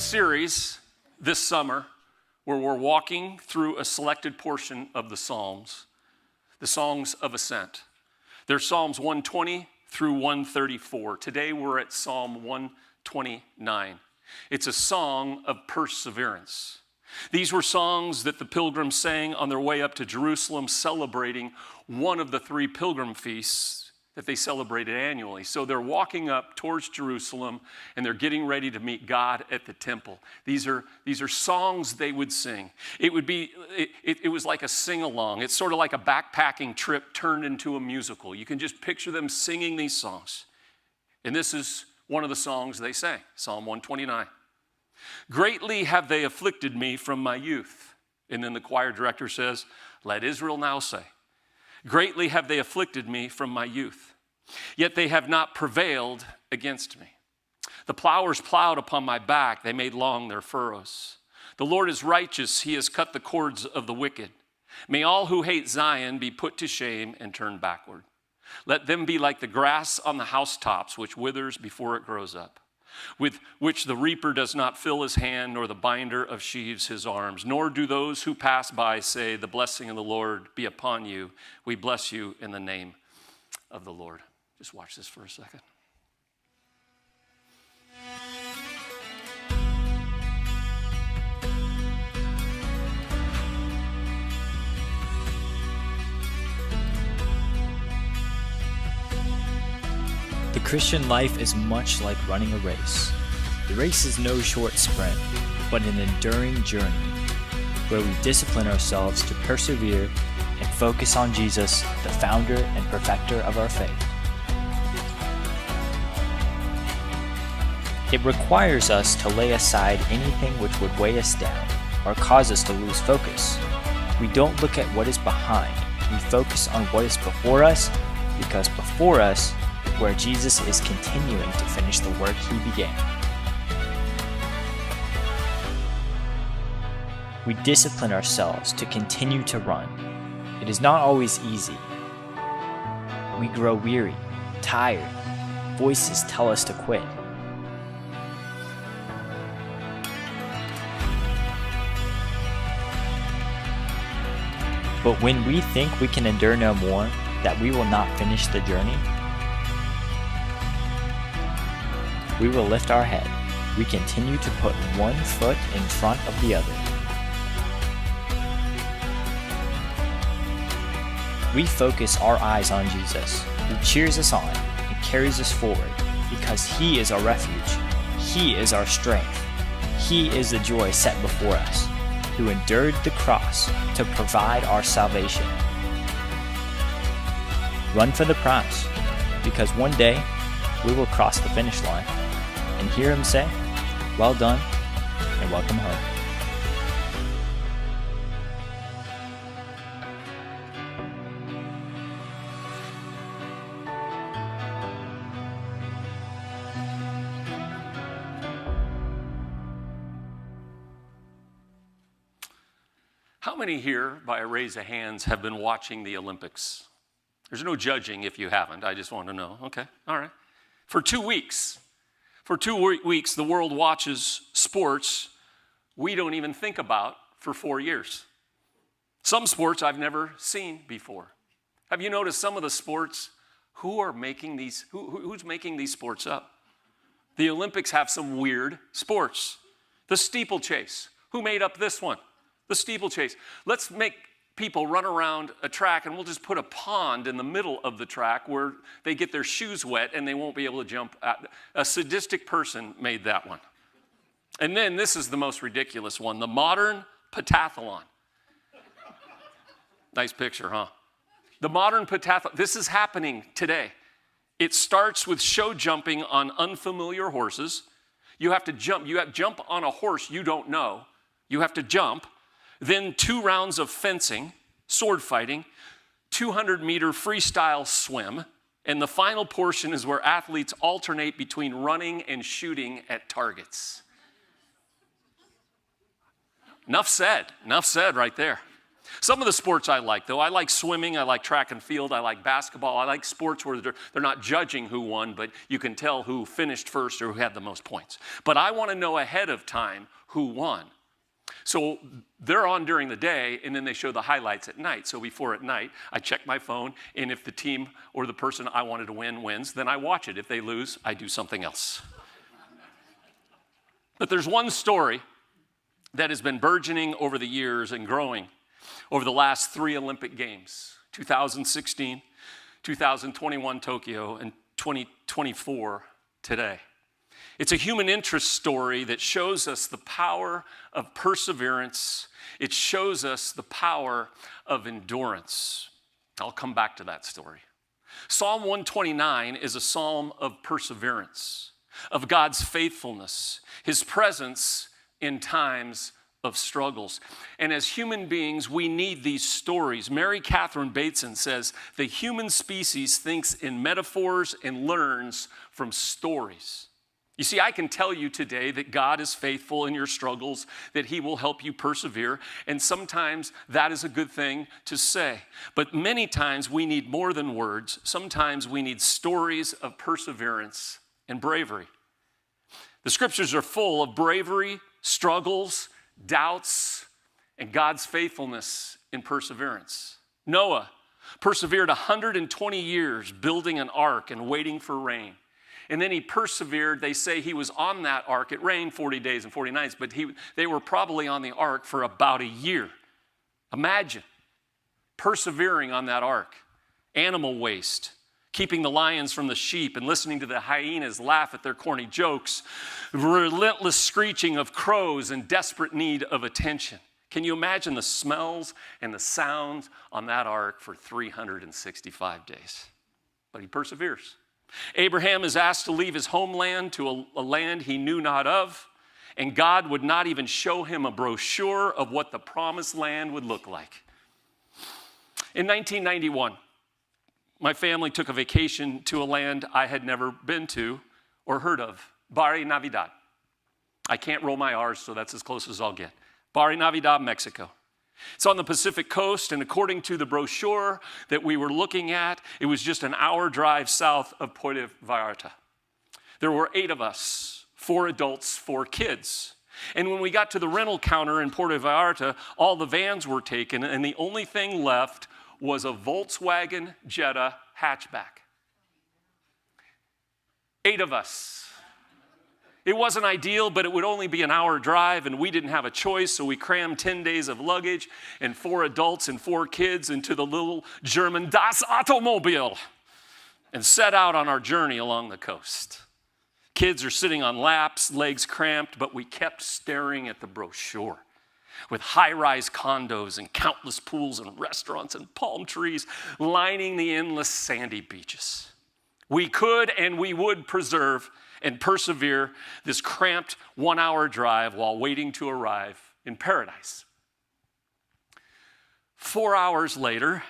series this summer where we're walking through a selected portion of the Psalms, the songs of Ascent. They're Psalms 120 through 134. Today we're at Psalm 129. It's a song of perseverance. These were songs that the pilgrims sang on their way up to Jerusalem, celebrating one of the three pilgrim feasts that they celebrated annually. So they're walking up towards Jerusalem and they're getting ready to meet God at the temple. These are songs they would sing. It was like a sing-along. It's sort of like a backpacking trip turned into a musical. You can just picture them singing these songs. And this is one of the songs they sang, Psalm 129. Greatly have they afflicted me from my youth. And then the choir director says, let Israel now say, greatly have they afflicted me from my youth, yet they have not prevailed against me. The plowers plowed upon my back, they made long their furrows. The Lord is righteous, he has cut the cords of the wicked. May all who hate Zion be put to shame and turn backward. Let them be like the grass on the housetops, which withers before it grows up, with which the reaper does not fill his hand, nor the binder of sheaves his arms. Nor do those who pass by say, the blessing of the Lord be upon you. We bless you in the name of the Lord. Just watch this for a second. The Christian life is much like running a race. The race is no short sprint, but an enduring journey where we discipline ourselves to persevere and focus on Jesus, the founder and perfecter of our faith. It requires us to lay aside anything which would weigh us down or cause us to lose focus. We don't look at what is behind. We focus on what is before us, because before us, where Jesus is continuing to finish the work he began. We discipline ourselves to continue to run. It is not always easy. We grow weary, tired. Voices tell us to quit. But when we think we can endure no more, that we will not finish the journey, we will lift our head. We continue to put one foot in front of the other. We focus our eyes on Jesus, who cheers us on and carries us forward, because he is our refuge. He is our strength. He is the joy set before us, who endured the cross to provide our salvation. Run for the prize, because one day we will cross the finish line and hear him say, well done and welcome home. How many here, by a raise of hands, have been watching the Olympics? There's no judging if you haven't. I just want to know. Okay, all right. For 2 weeks, the world watches sports we don't even think about for 4 years. Some sports I've never seen before. Have you noticed some of the sports? Who's making these sports up? The Olympics have some weird sports. The steeplechase. Who made up this one? The steeplechase. Let's make people run around a track and we'll just put a pond in the middle of the track where they get their shoes wet and they won't be able to jump out. A sadistic person made that one. And then this is the most ridiculous one, the modern pentathlon. Nice picture, huh? The modern pentathlon, this is happening today. It starts with show jumping on unfamiliar horses. You have to jump on a horse you don't know. You have to jump. Then 2 rounds of fencing, sword fighting, 200-meter freestyle swim, and the final portion is where athletes alternate between running and shooting at targets. Enough said right there. Some of the sports I like, though, I like swimming, I like track and field, I like basketball, I like sports where they're not judging who won, but you can tell who finished first or who had the most points. But I want to know ahead of time who won. So they're on during the day, and then they show the highlights at night. So before at night, I check my phone, and if the team or the person I wanted to win wins, then I watch it. If they lose, I do something else. But there's one story that has been burgeoning over the years and growing over the last 3 Olympic Games, 2016, 2021 Tokyo, and 2024 today. It's a human interest story that shows us the power of perseverance. It shows us the power of endurance. I'll come back to that story. Psalm 129 is a psalm of perseverance, of God's faithfulness, his presence in times of struggles. And as human beings, we need these stories. Mary Catherine Bateson says, the human species thinks in metaphors and learns from stories. You see, I can tell you today that God is faithful in your struggles, that he will help you persevere, and sometimes that is a good thing to say. But many times we need more than words. Sometimes we need stories of perseverance and bravery. The scriptures are full of bravery, struggles, doubts, and God's faithfulness in perseverance. Noah persevered 120 years building an ark and waiting for rain. And then he persevered. They say he was on that ark. It rained 40 days and 40 nights, but they were probably on the ark for about a year. Imagine persevering on that ark. Animal waste, keeping the lions from the sheep and listening to the hyenas laugh at their corny jokes, relentless screeching of crows in desperate need of attention. Can you imagine the smells and the sounds on that ark for 365 days? But he perseveres. Abraham is asked to leave his homeland to a land he knew not of, and God would not even show him a brochure of what the promised land would look like. In 1991, my family took a vacation to a land I had never been to or heard of, Barrio Navidad. I can't roll my R's, so that's as close as I'll get. Barrio Navidad, Mexico. It's on the Pacific coast, and according to the brochure that we were looking at, it was just an hour drive south of Puerto Vallarta. There were 8 of us, 4 adults, 4 kids. And when we got to the rental counter in Puerto Vallarta, all the vans were taken, and the only thing left was a Volkswagen Jetta hatchback. 8 of us. It wasn't ideal, but it would only be an hour drive, and we didn't have a choice, so we crammed 10 days of luggage and 4 adults and 4 kids into the little German Das Automobil and set out on our journey along the coast. Kids are sitting on laps, legs cramped, but we kept staring at the brochure with high-rise condos and countless pools and restaurants and palm trees lining the endless sandy beaches. We could and we would preserve and persevere this cramped 1-hour drive while waiting to arrive in paradise. 4 hours later,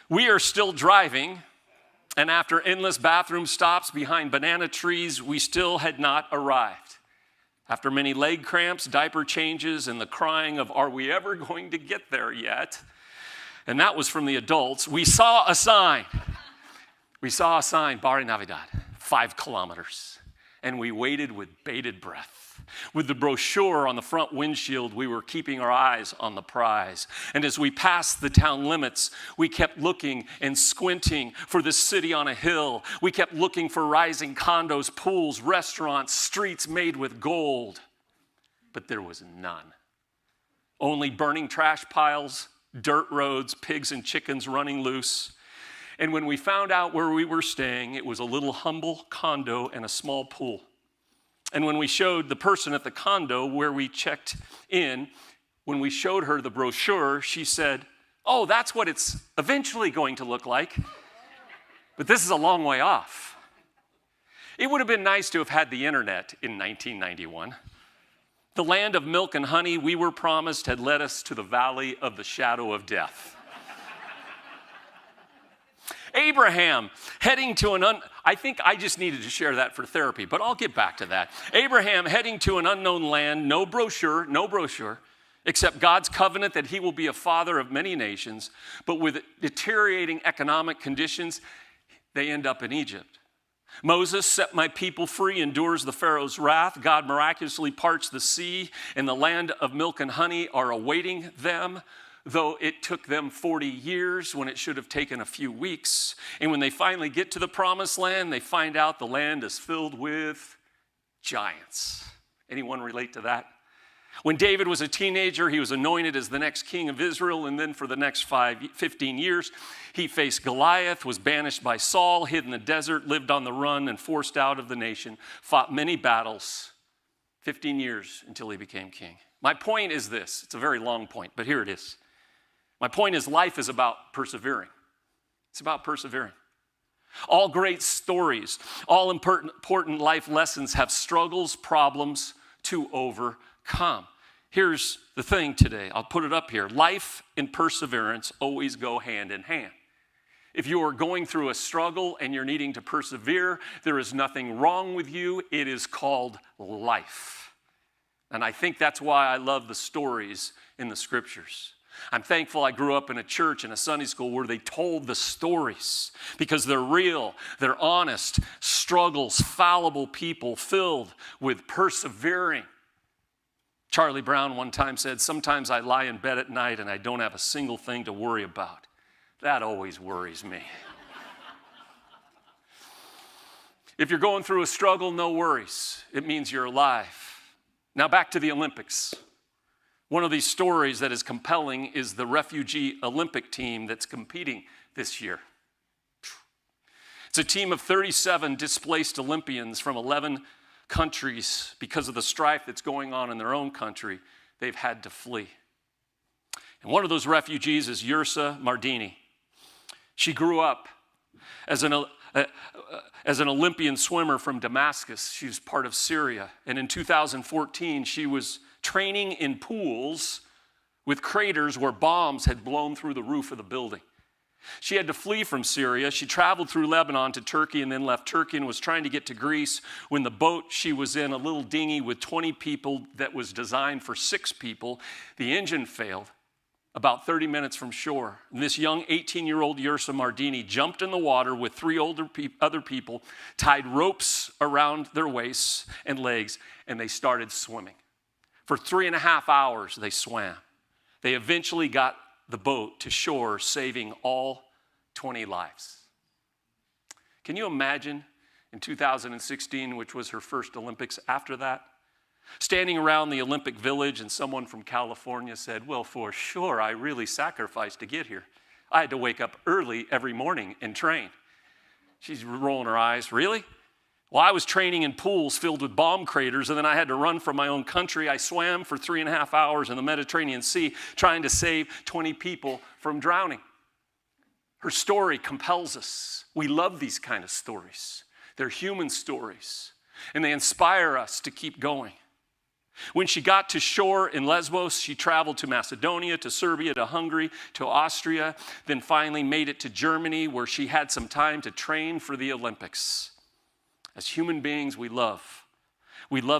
we are still driving, and after endless bathroom stops behind banana trees, we still had not arrived. After many leg cramps, diaper changes, and the crying of, are we ever going to get there yet? And that was from the adults. We saw a sign. Barrio Navidad. 5 kilometers, and we waited with bated breath. With the brochure on the front windshield, we were keeping our eyes on the prize. And as we passed the town limits, we kept looking and squinting for the city on a hill. We kept looking for rising condos, pools, restaurants, streets made with gold. But there was none. Only burning trash piles, dirt roads, pigs and chickens running loose. And when we found out where we were staying, it was a little humble condo and a small pool. And when we showed the person at the condo where we checked in, when we showed her the brochure, she said, oh, that's what it's eventually going to look like. But this is a long way off. It would have been nice to have had the internet in 1991. The land of milk and honey we were promised had led us to the valley of the shadow of death. Abraham heading to I think I just needed to share that for therapy, but I'll get back to that. Abraham heading to an unknown land, no brochure, accept God's covenant that he will be a father of many nations, but with deteriorating economic conditions, they end up in Egypt. Moses, set my people free, endures the Pharaoh's wrath. God miraculously parts the sea, and the land of milk and honey are awaiting them, though it took them 40 years when it should have taken a few weeks. And when they finally get to the promised land, they find out the land is filled with giants. Anyone relate to that? When David was a teenager, he was anointed as the next king of Israel, and then for the next 15 years, he faced Goliath, was banished by Saul, hid in the desert, lived on the run, and forced out of the nation, fought many battles, 15 years until he became king. My point is this. It's a very long point, but here it is. My point is life is about persevering. It's about persevering. All great stories, all important life lessons have struggles, problems to overcome. Here's the thing today. I'll put it up here. Life and perseverance always go hand in hand. If you are going through a struggle and you're needing to persevere, there is nothing wrong with you. It is called life. And I think that's why I love the stories in the scriptures. I'm thankful I grew up in a church and a Sunday school where they told the stories because they're real, they're honest, struggles, fallible people filled with persevering. Charlie Brown one time said, "Sometimes I lie in bed at night and I don't have a single thing to worry about. That always worries me." If you're going through a struggle, no worries. It means you're alive. Now back to the Olympics. One of these stories that is compelling is the refugee Olympic team that's competing this year. It's a team of 37 displaced Olympians from 11 countries. Because of the strife that's going on in their own country, they've had to flee. And one of those refugees is Yursa Mardini. She grew up as an Olympian swimmer from Damascus. She was part of Syria. And in 2014, she was training in pools with craters where bombs had blown through the roof of the building. She had to flee from Syria. She traveled through Lebanon to Turkey and then left Turkey and was trying to get to Greece when the boat she was in, a little dinghy with 20 people that was designed for 6 people, the engine failed about 30 minutes from shore. And this young 18-year-old Yursa Mardini jumped in the water with 3 other people, tied ropes around their waists and legs, and they started swimming. For 3.5 hours, they swam. They eventually got the boat to shore, saving all 20 lives. Can you imagine in 2016, which was her first Olympics, after that, standing around the Olympic Village and someone from California said, "Well, for sure, I really sacrificed to get here. I had to wake up early every morning and train." She's rolling her eyes. "Really? Well, I was training in pools filled with bomb craters, and then I had to run from my own country. I swam for 3.5 hours in the Mediterranean Sea trying to save 20 people from drowning." Her story compels us. We love these kind of stories. They're human stories, and they inspire us to keep going. When she got to shore in Lesbos, she traveled to Macedonia, to Serbia, to Hungary, to Austria, then finally made it to Germany, where she had some time to train for the Olympics. As human beings, we love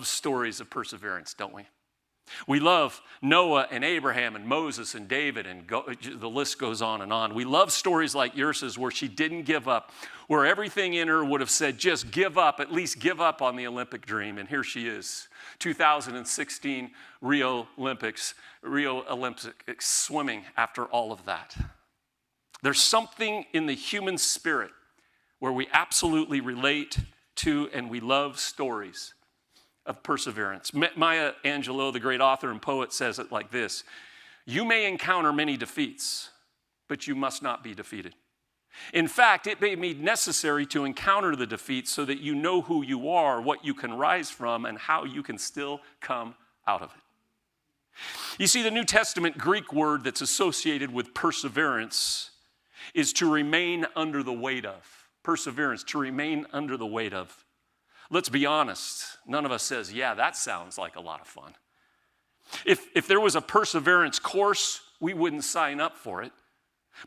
stories of perseverance, don't we? We love Noah and Abraham and Moses and David, and the list goes on and on. We love stories like Yursa's where she didn't give up, where everything in her would have said, just give up, at least give up on the Olympic dream. And here she is, 2016 Rio Olympics swimming after all of that. There's something in the human spirit where we absolutely relate to and we love stories of perseverance. Maya Angelou, the great author and poet, says it like this: "You may encounter many defeats, but you must not be defeated. In fact, it may be necessary to encounter the defeat so that you know who you are, what you can rise from, and how you can still come out of it." You see, the New Testament Greek word that's associated with perseverance is to remain under the weight of. Perseverance, to remain under the weight of. Let's be honest, none of us says, "Yeah, that sounds like a lot of fun." If there was a perseverance course, we wouldn't sign up for it.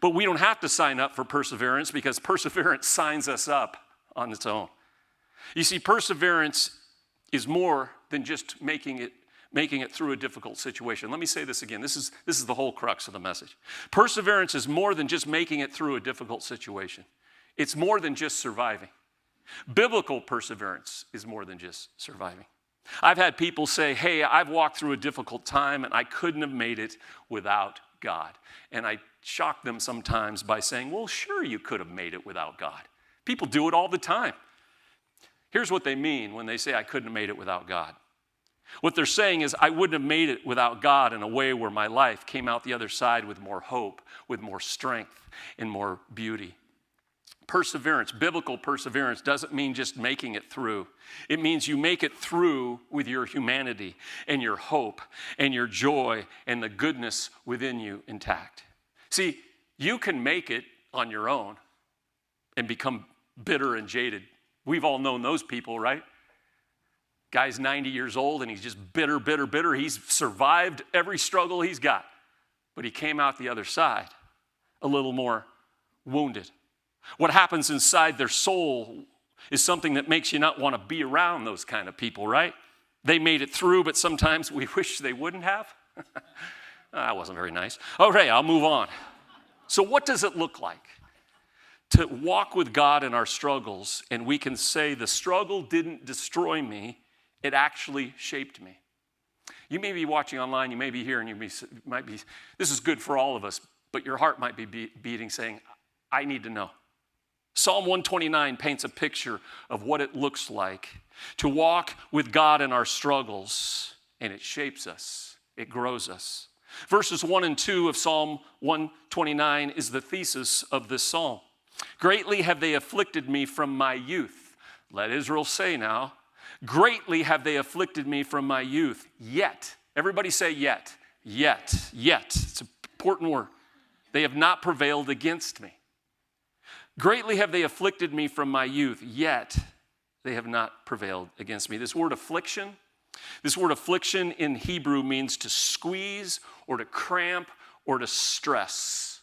But we don't have to sign up for perseverance because perseverance signs us up on its own. You see, perseverance is more than just making making it through a difficult situation. Let me say this again. This is the whole crux of the message. Perseverance is more than just making it through a difficult situation. It's more than just surviving. Biblical perseverance is more than just surviving. I've had people say, hey, I've walked through a difficult time and I couldn't have made it without God. And I shock them sometimes by saying, well, sure, you could have made it without God. People do it all the time. Here's what they mean when they say, I couldn't have made it without God. What they're saying is, I wouldn't have made it without God in a way where my life came out the other side with more hope, with more strength, and more beauty. Perseverance, biblical perseverance, doesn't mean just making it through. It means you make it through with your humanity and your hope and your joy and the goodness within you intact. See, you can make it on your own and become bitter and jaded. We've all known those people, right? Guy's 90 years old and he's just bitter, bitter, bitter. He's survived every struggle he's got, but he came out the other side a little more wounded. What happens inside their soul is something that makes you not want to be around those kind of people, right? They made it through, but sometimes we wish they wouldn't have. That wasn't very nice. Okay, I'll move on. So what does it look like to walk with God in our struggles, and we can say the struggle didn't destroy me, it actually shaped me? You may be watching online, you may be here, and might be, this is good for all of us, but your heart might be beating saying, I need to know. Psalm 129 paints a picture of what it looks like to walk with God in our struggles, and it shapes us, it grows us. Verses 1 and 2 of Psalm 129 is the thesis of this psalm. Greatly have they afflicted me from my youth. Let Israel say now, greatly have they afflicted me from my youth. Yet, everybody say yet, yet. It's an important word. They have not prevailed against me. Greatly have they afflicted me from my youth, yet they have not prevailed against me. This word affliction in Hebrew means to squeeze or to cramp or to stress.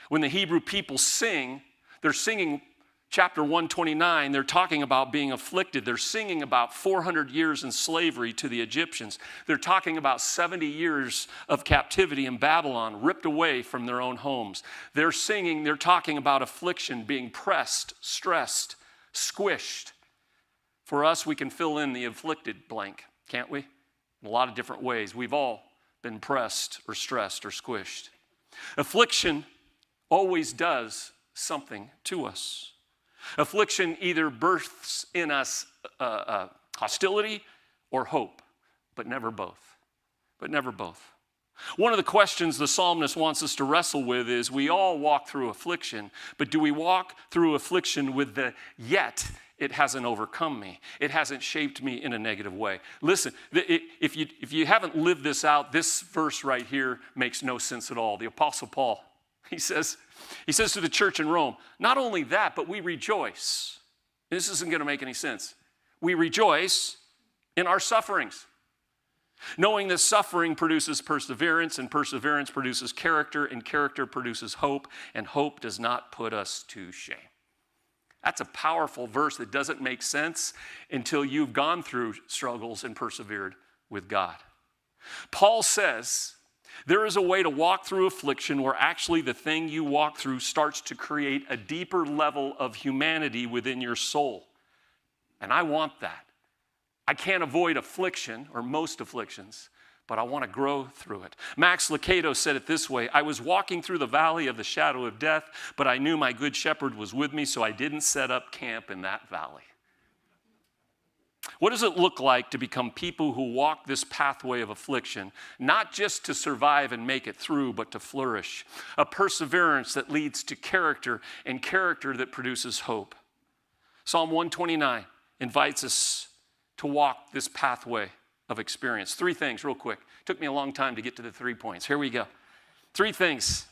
When the Hebrew people sing, they're singing chapter 129, they're talking about being afflicted. They're singing about 400 years in slavery to the Egyptians. They're talking about 70 years of captivity in Babylon, ripped away from their own homes. They're talking about affliction, being pressed, stressed, squished. For us, we can fill in the afflicted blank, can't we? In a lot of different ways. We've all been pressed or stressed or squished. Affliction always does something to us. Affliction either births in us hostility or hope, but never both. One of the questions the psalmist wants us to wrestle with is, we all walk through affliction, but do we walk through affliction with the yet it hasn't overcome me? It hasn't shaped me in a negative way. Listen, if you haven't lived this out, this verse right here makes no sense at all. The Apostle Paul, he says to the church in Rome, not only that, but we rejoice. This isn't going to make any sense. We rejoice in our sufferings, knowing that suffering produces perseverance, and perseverance produces character, and character produces hope, and hope does not put us to shame. That's a powerful verse that doesn't make sense until you've gone through struggles and persevered with God. Paul says, there is a way to walk through affliction where actually the thing you walk through starts to create a deeper level of humanity within your soul. And I want that. I can't avoid affliction, or most afflictions, but I want to grow through it. Max Lucado said it this way: I was walking through the valley of the shadow of death, but I knew my good shepherd was with me, so I didn't set up camp in that valley. What does it look like to become people who walk this pathway of affliction, not just to survive and make it through, but to flourish? A perseverance that leads to character, and character that produces hope. Psalm 129 invites us to walk this pathway of experience. 3 things real quick. Took me a long time to get to the 3 points. Here we go. 3 things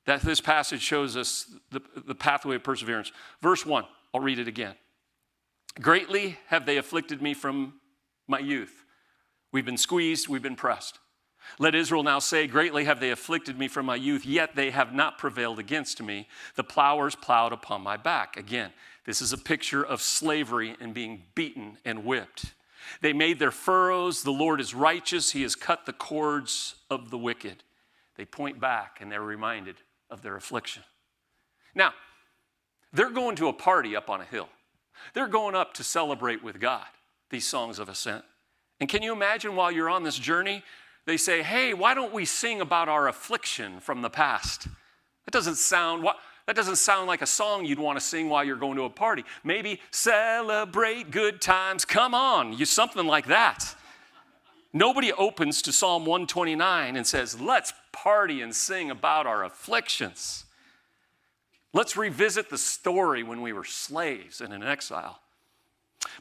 that this passage shows us the pathway of perseverance. Verse 1, I'll read it again. Greatly have they afflicted me from my youth. We've been squeezed, we've been pressed. Let Israel now say, greatly have they afflicted me from my youth, yet they have not prevailed against me. The plowers plowed upon my back. Again, this is a picture of slavery and being beaten and whipped. They made their furrows. The Lord is righteous. He has cut the cords of the wicked. They point back and they're reminded of their affliction. Now, they're going to a party up on a hill. They're going up to celebrate with God, these songs of ascent. And can you imagine while you're on this journey, they say, hey, why don't we sing about our affliction from the past? That doesn't sound like a song you'd want to sing while you're going to a party. Maybe celebrate good times. Come on, something like that. Nobody opens to Psalm 129 and says, let's party and sing about our afflictions. Let's revisit the story when we were slaves and in exile.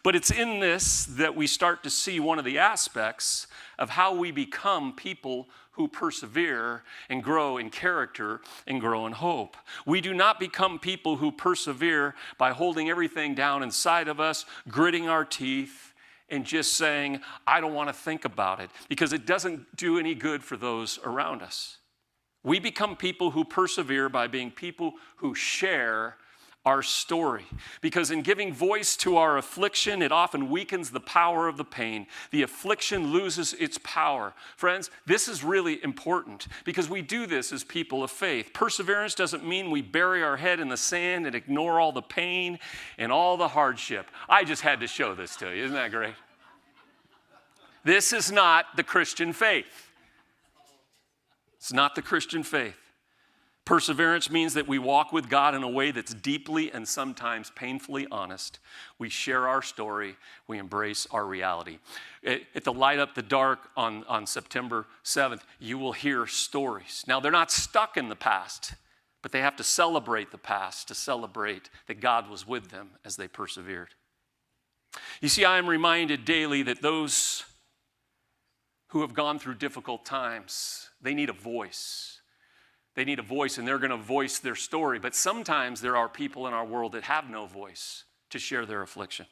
But it's in this that we start to see one of the aspects of how we become people who persevere and grow in character and grow in hope. We do not become people who persevere by holding everything down inside of us, gritting our teeth, and just saying, I don't want to think about it, because it doesn't do any good for those around us. We become people who persevere by being people who share our story. Because in giving voice to our affliction, it often weakens the power of the pain. The affliction loses its power. Friends, this is really important because we do this as people of faith. Perseverance doesn't mean we bury our head in the sand and ignore all the pain and all the hardship. I just had to show this to you. Isn't that great? This is not the Christian faith. It's not the Christian faith. Perseverance means that we walk with God in a way that's deeply and sometimes painfully honest. We share our story. We embrace our reality. At the Light Up the Dark on September 7th, you will hear stories. Now, they're not stuck in the past, but they have to celebrate the past to celebrate that God was with them as they persevered. You see, I am reminded daily that those who have gone through difficult times, they need a voice. They need a voice, and they're going to voice their story. But sometimes there are people in our world that have no voice to share their affliction.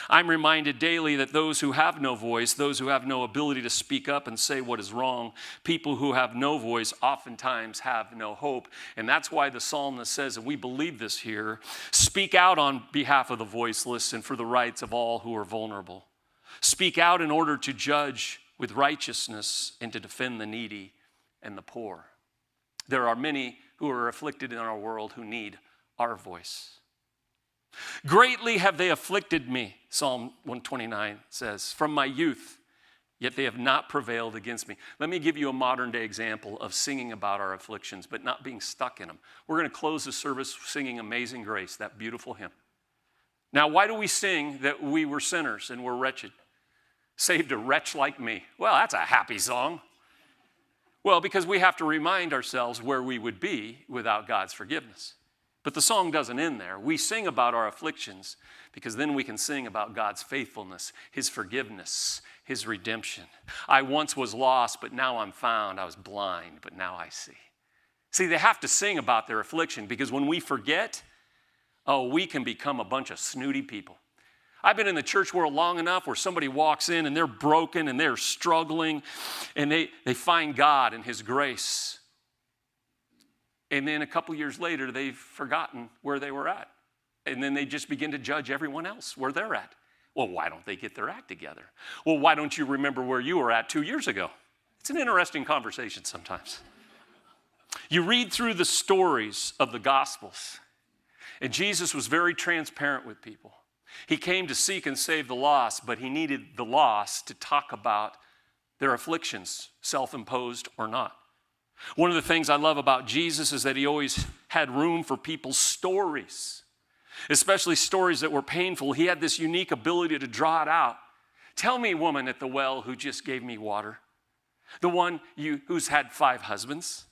I'm reminded daily that those who have no voice, those who have no ability to speak up and say what is wrong, people who have no voice oftentimes have no hope. And that's why the psalmist says, and we believe this here, speak out on behalf of the voiceless and for the rights of all who are vulnerable. Speak out in order to judge with righteousness and to defend the needy and the poor. There are many who are afflicted in our world who need our voice. Greatly have they afflicted me, Psalm 129 says, from my youth, yet they have not prevailed against me. Let me give you a modern day example of singing about our afflictions, but not being stuck in them. We're going to close the service singing Amazing Grace, that beautiful hymn. Now, why do we sing that we were sinners and were wretched? Saved a wretch like me. Well, that's a happy song. Well, because we have to remind ourselves where we would be without God's forgiveness. But the song doesn't end there. We sing about our afflictions because then we can sing about God's faithfulness, His forgiveness, His redemption. I once was lost, but now I'm found. I was blind, but now I see. See, they have to sing about their affliction because when we forget, we can become a bunch of snooty people. I've been in the church world long enough where somebody walks in and they're broken and they're struggling and they find God and His grace. And then a couple years later, they've forgotten where they were at. And then they just begin to judge everyone else where they're at. Well, why don't they get their act together? Well, why don't you remember where you were at 2 years ago? It's an interesting conversation sometimes. You read through the stories of the Gospels, and Jesus was very transparent with people. He came to seek and save the lost, but He needed the lost to talk about their afflictions, self-imposed or not. One of the things I love about Jesus is that He always had room for people's stories, especially stories that were painful. He had this unique ability to draw it out. Tell me, woman at the well who just gave me water, the one who's had 5 husbands.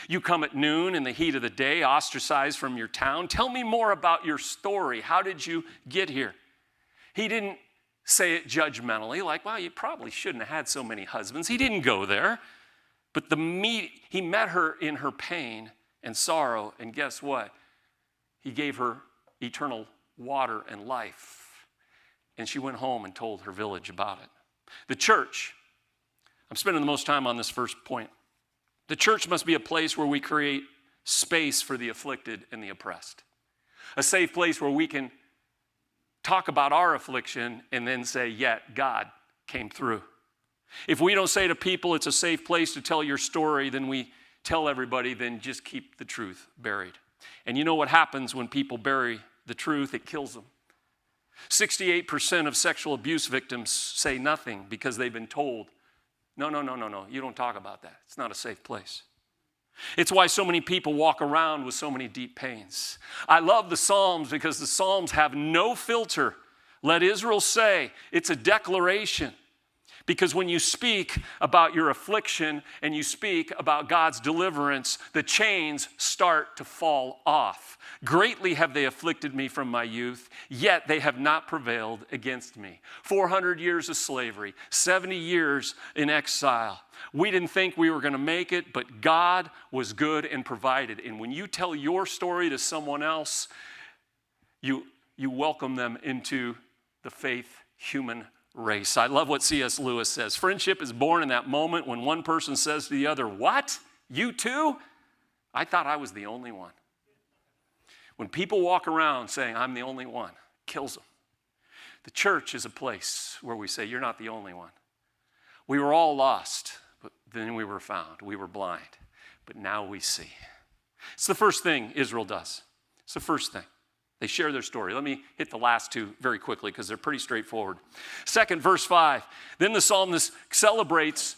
You come at noon in the heat of the day, ostracized from your town. Tell me more about your story. How did you get here? He didn't say it judgmentally, like, well, you probably shouldn't have had so many husbands. He didn't go there. But he met her in her pain and sorrow, and guess what? He gave her eternal water and life. And she went home and told her village about it. The church, I'm spending the most time on this first point. The church must be a place where we create space for the afflicted and the oppressed. A safe place where we can talk about our affliction and then say, yet God came through. If we don't say to people it's a safe place to tell your story, then we tell everybody, then just keep the truth buried. And you know what happens when people bury the truth? It kills them. 68% of sexual abuse victims say nothing because they've been told, no, you don't talk about that. It's not a safe place. It's why so many people walk around with so many deep pains. I love the Psalms because the Psalms have no filter. Let Israel say, it's a declaration. Because when you speak about your affliction and you speak about God's deliverance, the chains start to fall off. Greatly have they afflicted me from my youth, yet they have not prevailed against me. 400 years of slavery, 70 years in exile. We didn't think we were going to make it, but God was good and provided. And when you tell your story to someone else, you welcome them into the faith human race. I love what C.S. Lewis says. Friendship is born in that moment when one person says to the other, what? You too? I thought I was the only one. When people walk around saying, I'm the only one, kills them. The church is a place where we say, you're not the only one. We were all lost, but then we were found. We were blind, but now we see. It's the first thing Israel does. It's the first thing. They share their story. Let me hit the last two very quickly because they're pretty straightforward. Second, verse 5. Then the psalmist celebrates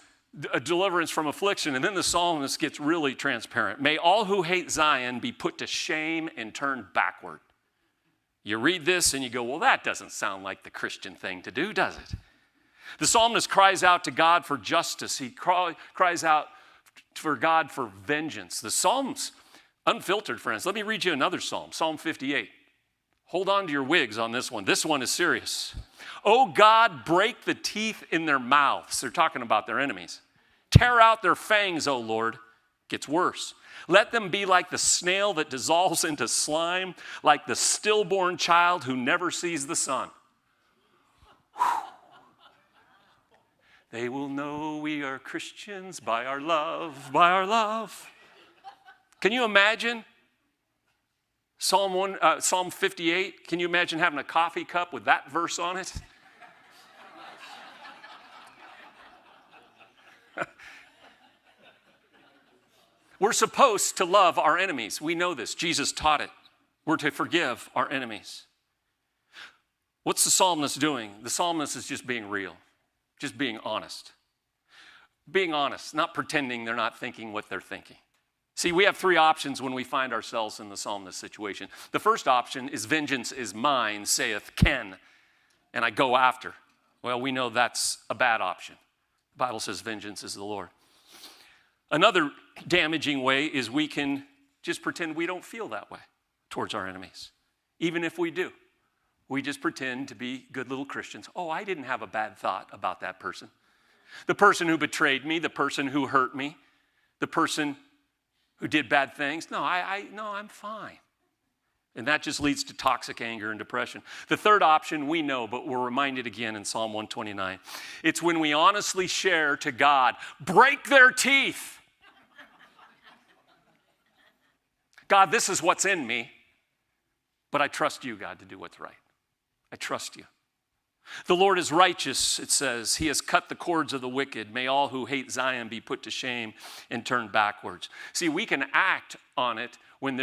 a deliverance from affliction, and then the psalmist gets really transparent. May all who hate Zion be put to shame and turned backward. You read this and you go, well, that doesn't sound like the Christian thing to do, does it? The psalmist cries out to God for justice. He cries out for God for vengeance. The Psalms, unfiltered, friends. Let me read you another psalm, Psalm 58. Hold on to your wigs on this one. This one is serious. Oh God, break the teeth in their mouths. They're talking about their enemies. Tear out their fangs, O Lord. Gets worse. Let them be like the snail that dissolves into slime, like the stillborn child who never sees the sun. Whew. They will know we are Christians by our love, by our love. Can you imagine? Psalm 58, can you imagine having a coffee cup with that verse on it? We're supposed to love our enemies. We know this. Jesus taught it. We're to forgive our enemies. What's the psalmist doing? The psalmist is just being real, just being honest. Being honest, not pretending they're not thinking what they're thinking. See, we have three options when we find ourselves in the psalmist situation. The first option is vengeance is mine, saith Ken, and I go after. Well, we know that's a bad option. The Bible says vengeance is the Lord. Another damaging way is we can just pretend we don't feel that way towards our enemies. Even if we do, we just pretend to be good little Christians. Oh, I didn't have a bad thought about that person. The person who betrayed me, the person who hurt me, the person who did bad things. No, I'm fine. And that just leads to toxic anger and depression. The third option we know, but we're reminded again in Psalm 129. It's when we honestly share to God, break their teeth. God, this is what's in me, but I trust you, God, to do what's right. I trust you. The Lord is righteous, it says. He has cut the cords of the wicked. May all who hate Zion be put to shame and turned backwards. See, we can act on it when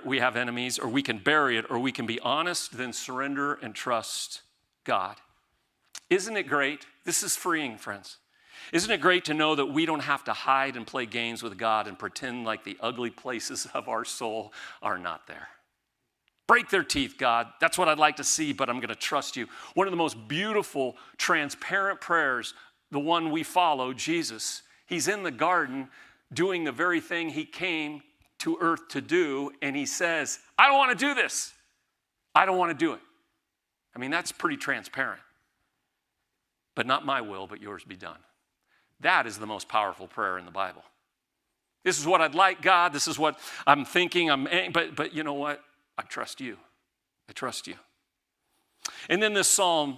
we have enemies, or we can bury it, or we can be honest, then surrender and trust God. Isn't it great? This is freeing, friends. Isn't it great to know that we don't have to hide and play games with God and pretend like the ugly places of our soul are not there? Break their teeth, God. That's what I'd like to see, but I'm going to trust you. One of the most beautiful, transparent prayers, the one we follow, Jesus. He's in the garden doing the very thing he came to earth to do, and he says, I don't want to do this. I don't want to do it. I mean, that's pretty transparent. But not my will, but yours be done. That is the most powerful prayer in the Bible. This is what I'd like, God. This is what I'm thinking. But you know what? I trust you. I trust you. And then this psalm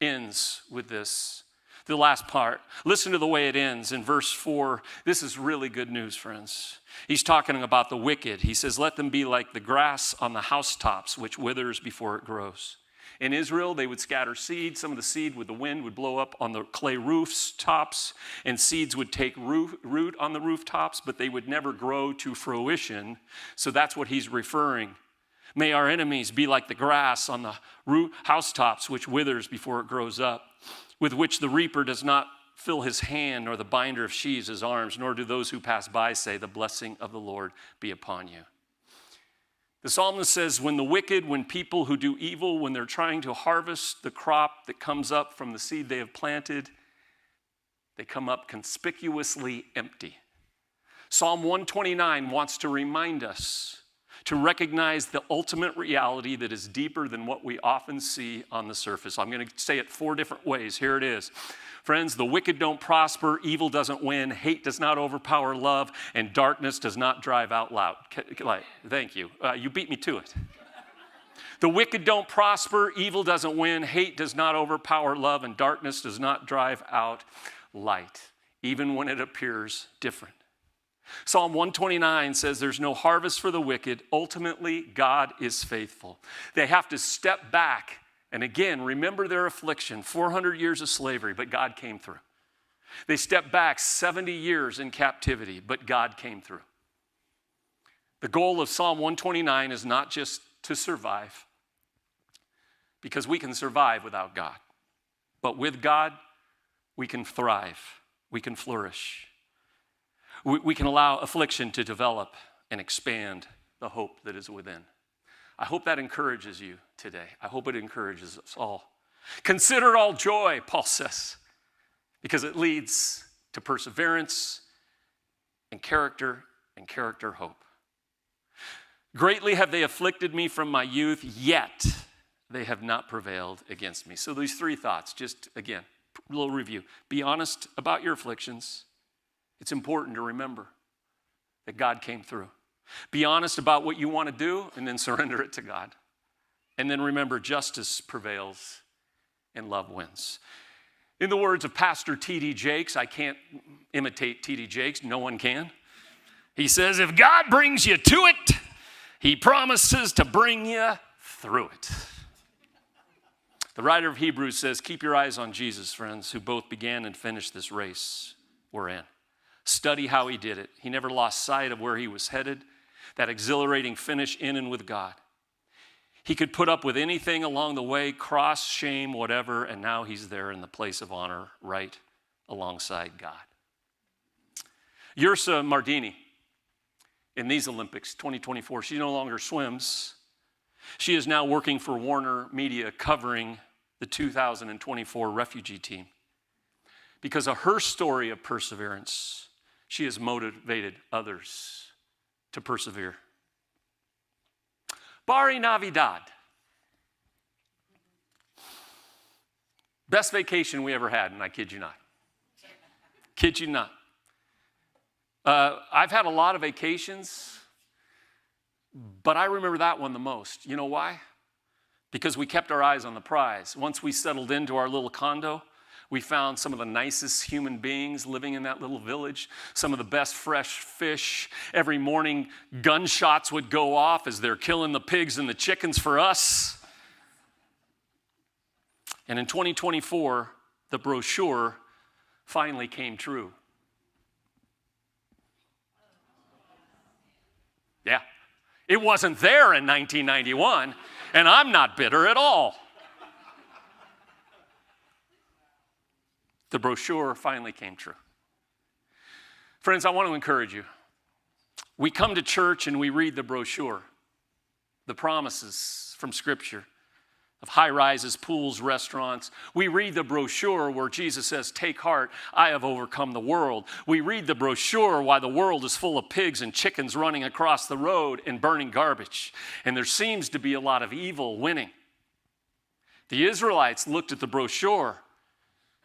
ends with this, the last part. Listen to the way it ends in verse 4. This is really good news, friends. He's talking about the wicked. He says, let them be like the grass on the housetops, which withers before it grows. In Israel, they would scatter seed. Some of the seed with the wind would blow up on the clay roofs, tops, and seeds would take root on the rooftops, but they would never grow to fruition. So that's what he's referring. May our enemies be like the grass on the housetops, which withers before it grows up, with which the reaper does not fill his hand, nor the binder of sheaves his arms, nor do those who pass by say, the blessing of the Lord be upon you. The psalmist says, when people who do evil, when they're trying to harvest the crop that comes up from the seed they have planted, they come up conspicuously empty. Psalm 129 wants to remind us to recognize the ultimate reality that is deeper than what we often see on the surface. I'm going to say it 4 different ways. Here it is. Friends, the wicked don't prosper, evil doesn't win, hate does not overpower love, and darkness does not drive out loud. Thank you. You beat me to it. The wicked don't prosper, evil doesn't win, hate does not overpower love, and darkness does not drive out light, even when it appears different. Psalm 129 says there's no harvest for the wicked. Ultimately, God is faithful. They have to step back and again, remember their affliction, 400 years of slavery, but God came through. They stepped back 70 years in captivity, but God came through. The goal of Psalm 129 is not just to survive, because we can survive without God. But with God, we can thrive, we can flourish. We can allow affliction to develop and expand the hope that is within. I hope that encourages you today. I hope it encourages us all. Consider it all joy, Paul says, because it leads to perseverance and character hope. Greatly have they afflicted me from my youth, yet they have not prevailed against me. So these 3 thoughts, just again, a little review. Be honest about your afflictions. It's important to remember that God came through. Be honest about what you want to do and then surrender it to God. And then remember, justice prevails and love wins. In the words of Pastor T.D. Jakes, I can't imitate T.D. Jakes, no one can. He says, if God brings you to it, he promises to bring you through it. The writer of Hebrews says, keep your eyes on Jesus, friends, who both began and finished this race we're in. Study how he did it. He never lost sight of where he was headed, that exhilarating finish in and with God. He could put up with anything along the way, cross, shame, whatever, and now he's there in the place of honor right alongside God. Ursa Mardini, in these Olympics, 2024, she no longer swims. She is now working for Warner Media covering the 2024 refugee team. Because of her story of perseverance, she has motivated others to persevere. Barry Navidad. Best vacation we ever had, and I kid you not. Kid you not. I've had a lot of vacations, but I remember that one the most. You know why? Because we kept our eyes on the prize. Once we settled into our little condo, we found some of the nicest human beings living in that little village, some of the best fresh fish. Every morning, gunshots would go off as they're killing the pigs and the chickens for us. And in 2024, the brochure finally came true. Yeah, it wasn't there in 1991, and I'm not bitter at all. The brochure finally came true. Friends, I want to encourage you. We come to church and we read the brochure, the promises from Scripture of high rises, pools, restaurants. We read the brochure where Jesus says, take heart, I have overcome the world. We read the brochure why the world is full of pigs and chickens running across the road and burning garbage. And there seems to be a lot of evil winning. The Israelites looked at the brochure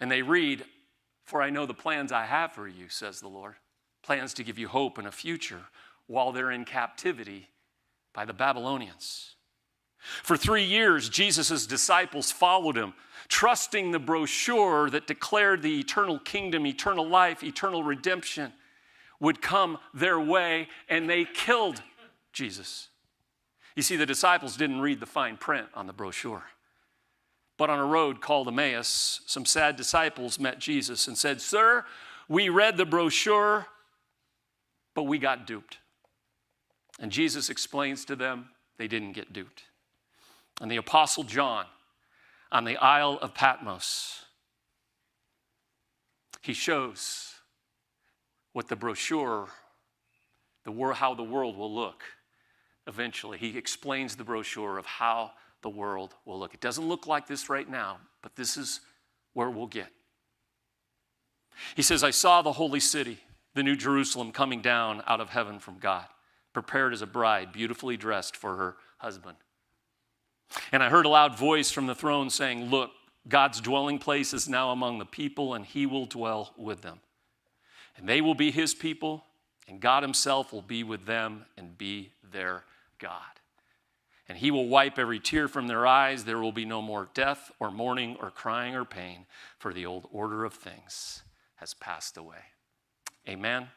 and they read, for I know the plans I have for you, says the Lord. Plans to give you hope and a future while they're in captivity by the Babylonians. For 3 years, Jesus' disciples followed him, trusting the brochure that declared the eternal kingdom, eternal life, eternal redemption would come their way, and they killed Jesus. You see, the disciples didn't read the fine print on the brochure. But on a road called Emmaus, some sad disciples met Jesus and said, "Sir, we read the brochure, but we got duped." And Jesus explains to them they didn't get duped. And the Apostle John, on the Isle of Patmos, he shows what the brochure, how the world will look eventually. He explains the brochure of how the world will look. It doesn't look like this right now, but this is where we'll get. He says, "I saw the holy city, the new Jerusalem, coming down out of heaven from God, prepared as a bride, beautifully dressed for her husband. And I heard a loud voice from the throne saying, 'Look, God's dwelling place is now among the people, and he will dwell with them. And they will be his people, and God himself will be with them and be their God. And he will wipe every tear from their eyes. There will be no more death or mourning or crying or pain, for the old order of things has passed away.'" Amen.